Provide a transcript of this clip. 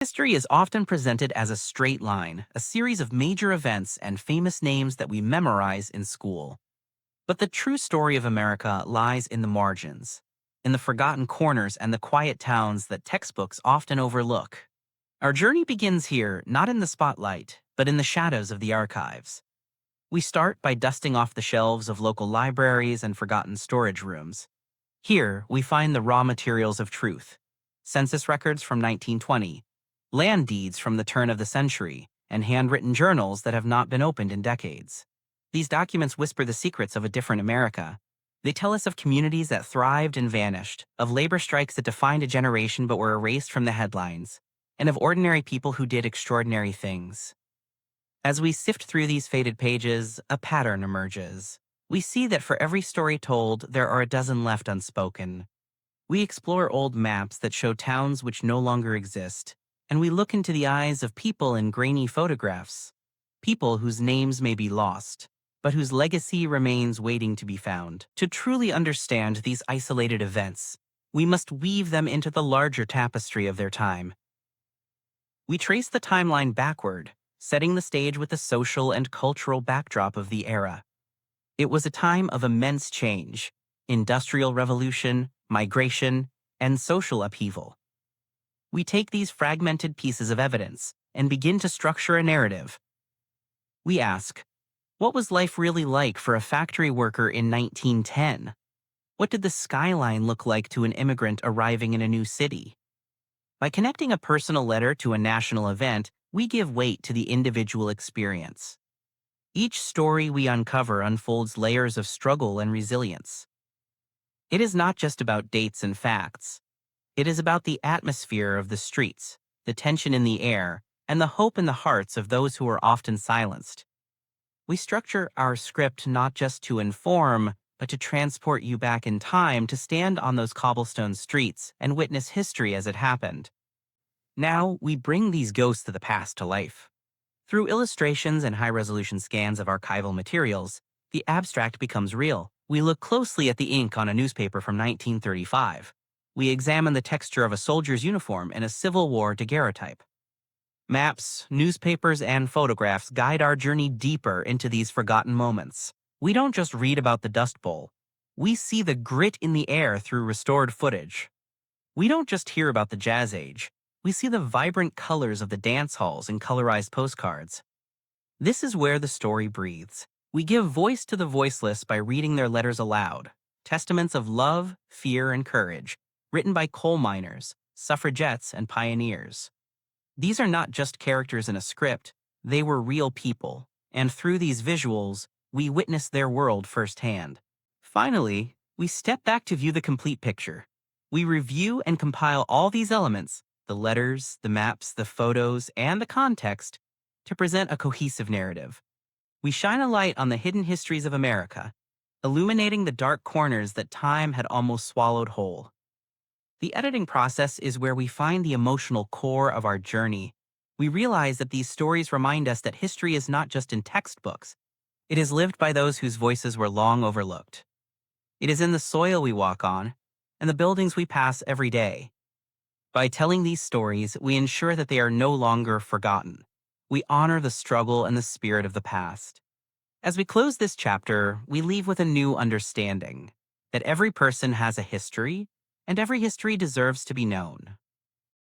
History is often presented as a straight line, a series of major events and famous names that we memorize in school. But the true story of America lies in the margins, in the forgotten corners and the quiet towns that textbooks often overlook. Our journey begins here, not in the spotlight, but in the shadows of the archives. We start by dusting off the shelves of local libraries and forgotten storage rooms. Here, we find the raw materials of truth: census records from 1920, land deeds from the turn of the century, and handwritten journals that have not been opened in decades. These documents whisper the secrets of a different America. They tell us of communities that thrived and vanished, of labor strikes that defined a generation but were erased from the headlines, and of ordinary people who did extraordinary things. As we sift through these faded pages, a pattern emerges. We see that for every story told, there are a dozen left unspoken. We explore old maps that show towns which no longer exist, and we look into the eyes of people in grainy photographs, people whose names may be lost, but whose legacy remains waiting to be found. To truly understand these isolated events, we must weave them into the larger tapestry of their time. We trace the timeline backward, setting the stage with the social and cultural backdrop of the era. It was a time of immense change: industrial revolution, migration, and social upheaval. We take these fragmented pieces of evidence and begin to structure a narrative. We ask, what was life really like for a factory worker in 1910? What did the skyline look like to an immigrant arriving in a new city? By connecting a personal letter to a national event, we give weight to the individual experience. Each story we uncover unfolds layers of struggle and resilience. It is not just about dates and facts. It is about the atmosphere of the streets, the tension in the air, and the hope in the hearts of those who are often silenced. We structure our script not just to inform, but to transport you back in time to stand on those cobblestone streets and witness history as it happened. Now, we bring these ghosts of the past to life. Through illustrations and high-resolution scans of archival materials, the abstract becomes real. We look closely at the ink on a newspaper from 1935. We examine the texture of a soldier's uniform in a Civil War daguerreotype. Maps, newspapers, and photographs guide our journey deeper into these forgotten moments. We don't just read about the Dust Bowl. We see the grit in the air through restored footage. We don't just hear about the Jazz Age. We see the vibrant colors of the dance halls in colorized postcards. This is where the story breathes. We give voice to the voiceless by reading their letters aloud, testaments of love, fear, and courage, written by coal miners, suffragettes, and pioneers. These are not just characters in a script, they were real people, and through these visuals, we witness their world firsthand. Finally, we step back to view the complete picture. We review and compile all these elements, the letters, the maps, the photos, and the context, to present a cohesive narrative. We shine a light on the hidden histories of America, illuminating the dark corners that time had almost swallowed whole. The editing process is where we find the emotional core of our journey. We realize that these stories remind us that history is not just in textbooks. It is lived by those whose voices were long overlooked. It is in the soil we walk on and the buildings we pass every day. By telling these stories, we ensure that they are no longer forgotten. We honor the struggle and the spirit of the past. As we close this chapter, we leave with a new understanding: that every person has a history, and every history deserves to be known.